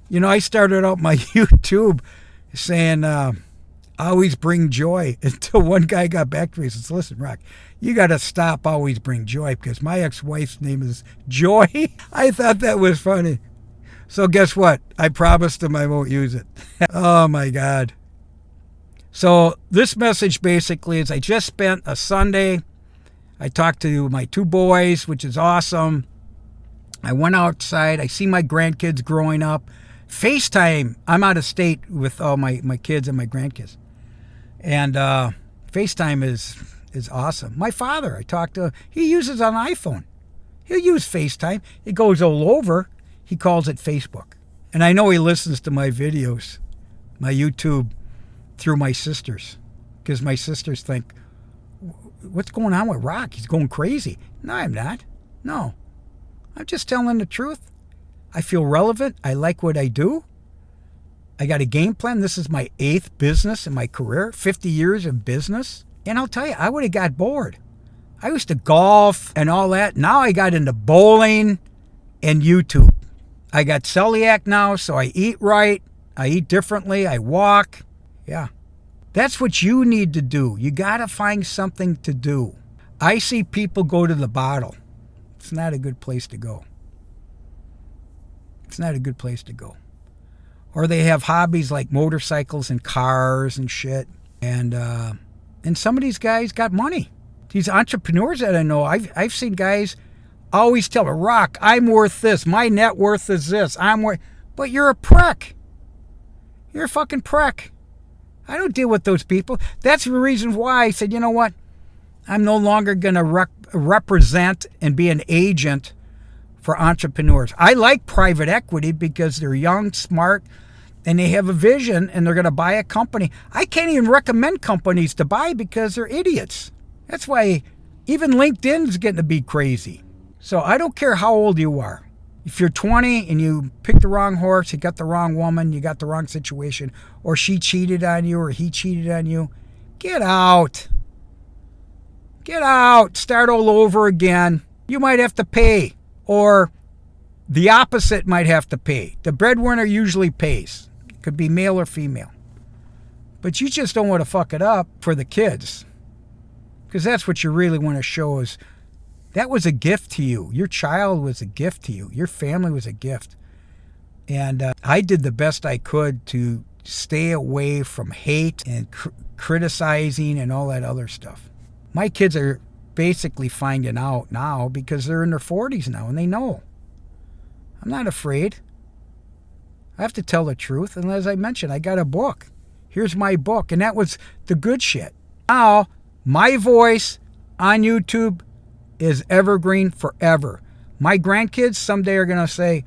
You know, I started out my YouTube saying, always bring joy, until one guy got back to me and says, listen, Rock, you got to stop always bring joy, because my ex-wife's name is Joy. I thought that was funny. So guess what? I promised him I won't use it. Oh, my God. So this message basically is, I just spent a Sunday. I talked to my 2 boys, which is awesome. I went outside. I see my grandkids growing up. FaceTime. I'm out of state with all my kids and my grandkids. And FaceTime is awesome. My father, I talked to, he uses an iPhone. He'll use FaceTime. It goes all over. He calls it Facebook. And I know he listens to my videos, my YouTube, through my sisters. Because my sisters think, what's going on with Rock? He's going crazy. No, I'm not. No. I'm just telling the truth. I feel relevant. I like what I do. I got a game plan. This is my 8th business in my career, 50 years of business. And I'll tell you, I would have got bored. I used to golf and all that. Now I got into bowling and YouTube. I got celiac now, so I eat right. I eat differently. I walk. Yeah. That's what you need to do. You got to find something to do. I see people go to the bottle. It's not a good place to go. It's not a good place to go. Or they have hobbies like motorcycles and cars and shit. And some of these guys got money. These entrepreneurs that I know, I've seen guys always tell me, Rock, I'm worth this. My net worth is this. But you're a prick. You're a fucking prick. I don't deal with those people. That's the reason why I said, you know what? I'm no longer going to represent and be an agent for entrepreneurs. I like private equity because they're young, smart, and they have a vision, and they're going to buy a company. I can't even recommend companies to buy because they're idiots. That's why even LinkedIn's getting to be crazy. So I don't care how old you are. If you're 20 and you picked the wrong horse, you got the wrong woman, you got the wrong situation, or she cheated on you or he cheated on you, get out. Get out. Start all over again. You might have to pay, or the opposite might have to pay. The breadwinner usually pays. It could be male or female. But you just don't want to fuck it up for the kids, because that's what you really want to show is that was a gift to you. Your child was a gift to you. Your family was a gift. And I did the best I could to stay away from hate and criticizing and all that other stuff. My kids are basically finding out now because they're in their 40s now and they know. I'm not afraid. I have to tell the truth. And as I mentioned, I got a book. Here's my book. And that was the good shit. Now, my voice on YouTube is evergreen forever. My grandkids someday are going to say,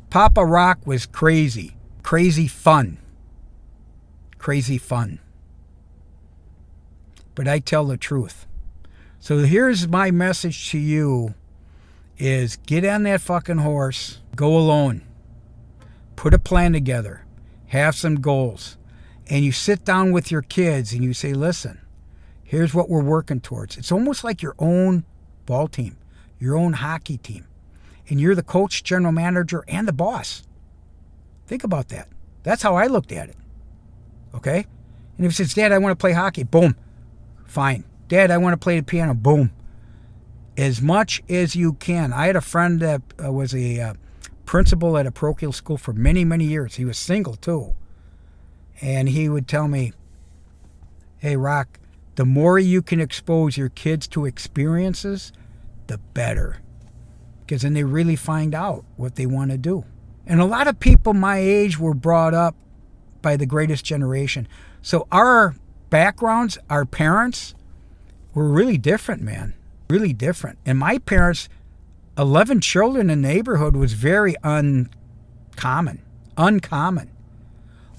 Papa Rock was crazy. Crazy fun. Crazy fun. But I tell the truth. So here's my message to you is get on that fucking horse. Go alone. Put a plan together. Have some goals. And you sit down with your kids and you say, listen, here's what we're working towards. It's almost like your own ball team, your own hockey team. And you're the coach, general manager, and the boss. Think about that. That's how I looked at it. Okay? And if he says, Dad, I want to play hockey, boom. Fine. Dad, I want to play the piano, boom. As much as you can. I had a friend that was a principal at a parochial school for many, many years. He was single, too. And he would tell me, hey, Rock, the more you can expose your kids to experiences, the better. Because then they really find out what they want to do. And a lot of people my age were brought up by the greatest generation. So our backgrounds, our parents, were really different, man. Really different. And my parents, 11 children in the neighborhood was very uncommon. Uncommon.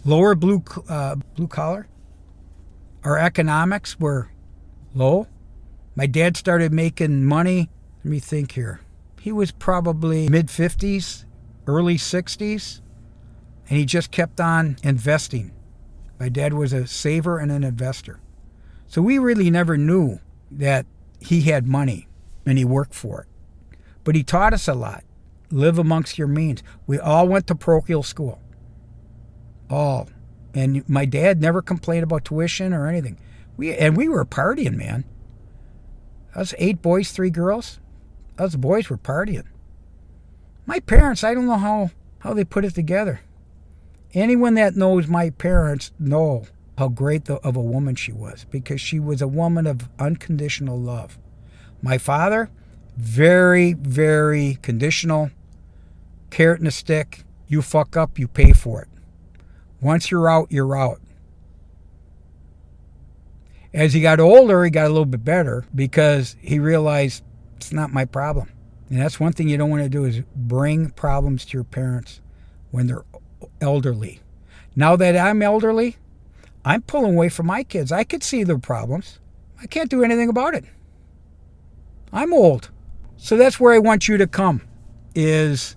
Lower blue collar. Our economics were low. My dad started making money. Let me think here. He was probably mid-50s, early 60s, and he just kept on investing. My dad was a saver and an investor. So we really never knew that he had money and he worked for it. But he taught us a lot. Live amongst your means. We all went to parochial school. All. And my dad never complained about tuition or anything. We were partying, man. Us 8 boys, 3 girls. Us boys were partying. My parents, I don't know how they put it together. Anyone that knows my parents know how great of a woman she was, because she was a woman of unconditional love. My father, very, very conditional, carrot and a stick. You fuck up, you pay for it. Once you're out, you're out. As he got older, he got a little bit better because he realized it's not my problem. And that's one thing you don't want to do, is bring problems to your parents when they're elderly. Now that I'm elderly, I'm pulling away from my kids. I could see their problems. I can't do anything about it. I'm old. So that's where I want you to come, is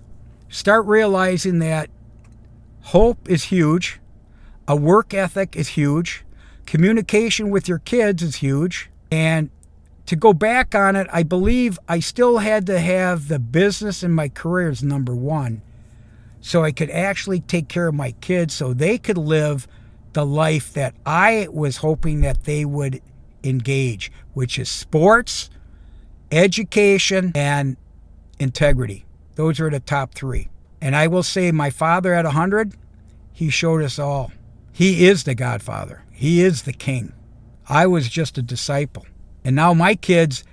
start realizing that hope is huge. A work ethic is huge. Communication with your kids is huge. And to go back on it, I believe I still had to have the business and my career as number one, so I could actually take care of my kids so they could live the life that I was hoping that they would engage, which is sports, education, and integrity. Those are the top 3. And I will say, my father at 100, he showed us all. He is the Godfather. He is the king. I was just a disciple. And now my kids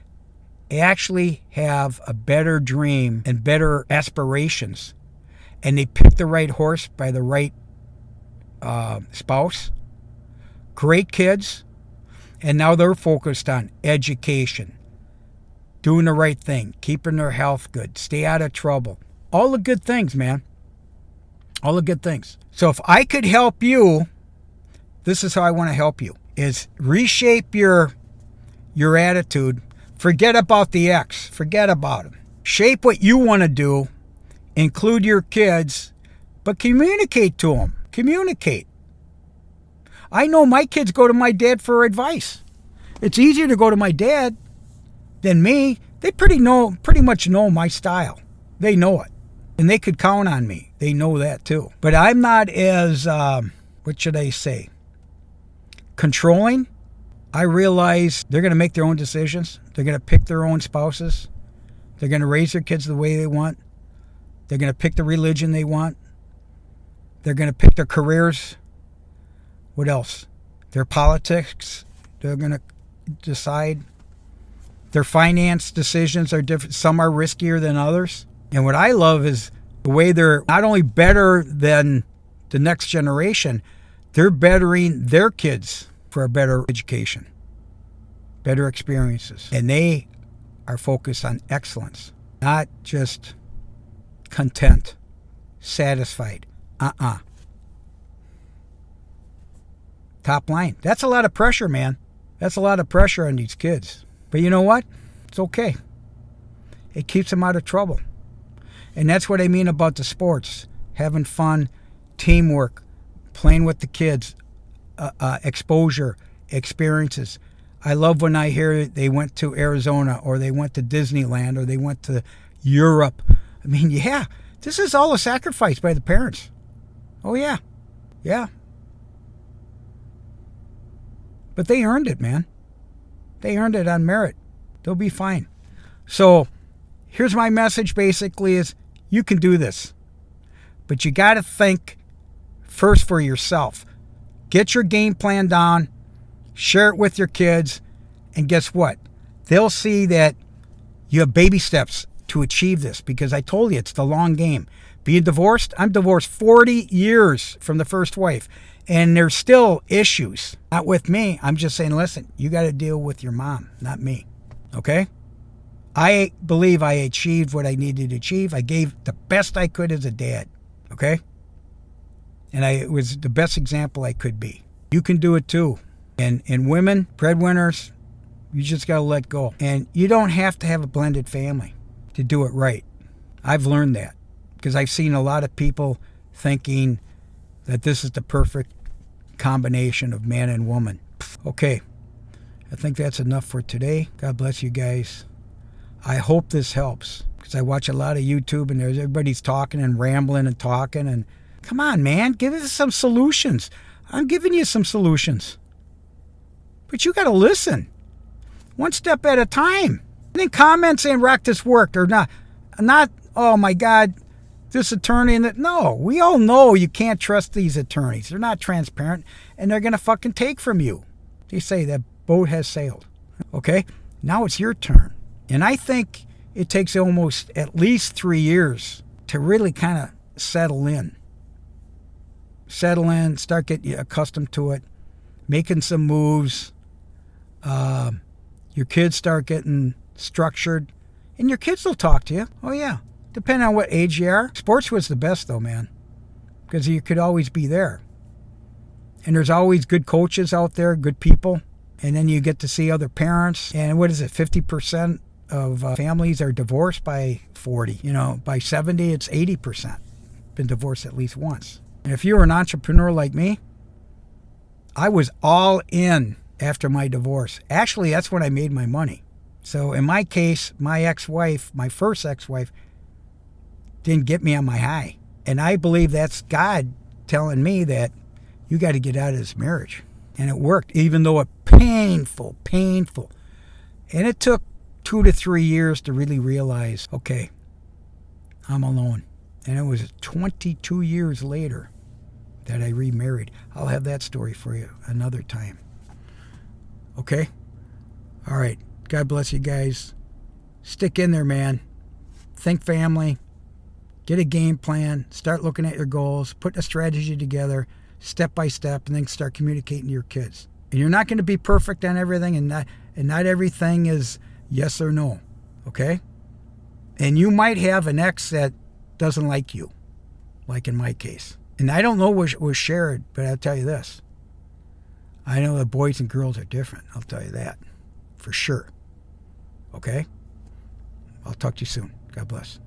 actually have a better dream and better aspirations. And they pick the right horse by the right spouse. Great kids. And now they're focused on education, doing the right thing, keeping their health good, stay out of trouble. All the good things, man. All the good things. So if I could help you, this is how I want to help you, is reshape your attitude. Forget about the ex. Forget about him. Shape what you want to do. Include your kids, but communicate to them. Communicate. I know my kids go to my dad for advice. It's easier to go to my dad than me. They pretty much know my style. They know it. And they could count on me. They know that too. But I'm not as, what should I say, controlling. I realize they're going to make their own decisions. They're going to pick their own spouses. They're going to raise their kids the way they want. They're going to pick the religion they want. They're going to pick their careers. What else? Their politics. They're going to decide. Their finance decisions are different. Some are riskier than others. And what I love is the way they're not only better than the next generation, they're bettering their kids for a better education, better experiences. And they are focused on excellence, not just content, satisfied. Top line. That's a lot of pressure, man. That's a lot of pressure on these kids. But you know what? It's okay. It keeps them out of trouble. And that's what I mean about the sports. Having fun, teamwork, playing with the kids, exposure, experiences. I love when I hear they went to Arizona, or they went to Disneyland, or they went to Europe. I mean, yeah, this is all a sacrifice by the parents. Oh, yeah. Yeah. But they earned it, man. They earned it on merit. They'll be fine. So here's my message basically is, you can do this. But you got to think first for yourself. Get your game plan down. Share it with your kids. And guess what? They'll see that you have baby steps to achieve this, because I told you it's the long game. Being divorced, I'm divorced 40 years from the first wife. And there's still issues. Not with me. I'm just saying, listen, you got to deal with your mom, not me. Okay? I believe I achieved what I needed to achieve. I gave the best I could as a dad. Okay? And it was the best example I could be. You can do it too. And women, breadwinners, you just got to let go. And you don't have to have a blended family to do it right. I've learned that, because I've seen a lot of people thinking that this is the perfect combination of man and woman. Okay, I think that's enough for today. God bless you guys. I hope this helps, because I watch a lot of YouTube and everybody's talking and rambling and talking, and Come on, man. Give us some solutions. I'm giving you some solutions. But you got to listen. One step at a time. And then comment saying, Rock, this worked or not. Not, oh my God, this attorney. And that. No, we all know you can't trust these attorneys. They're not transparent and they're going to fucking take from you. They say that boat has sailed. Okay? Now it's your turn. And I think it takes almost at least 3 years to really kind of settle in. Settle in, start getting accustomed to it, making some moves. Your kids start getting structured, and your kids will talk to you. Oh, yeah. Depending on what age you are. Sports was the best, though, man, because you could always be there. And there's always good coaches out there, good people. And then you get to see other parents. And what is it, 50% of families are divorced by 40. You know, by 70, it's 80%. Been divorced at least once. And if you were an entrepreneur like me, I was all in after my divorce. Actually, that's when I made my money. So in my case, my ex-wife, my first ex-wife, didn't get me on my high. And I believe that's God telling me that you got to get out of this marriage. And it worked, even though it painful. And it took 2 to 3 years to really realize, okay, I'm alone. And it was 22 years later that I remarried. I'll have that story for you another time. Okay? All right. God bless you guys. Stick in there, man. Think family. Get a game plan. Start looking at your goals. Put a strategy together step by step, and then start communicating to your kids. And you're not going to be perfect on everything, and not everything is yes or no. Okay? And you might have an ex that doesn't like you, like in my case. And I don't know what was shared, but I'll tell you this. I know that boys and girls are different. I'll tell you that for sure. Okay? I'll talk to you soon. God bless.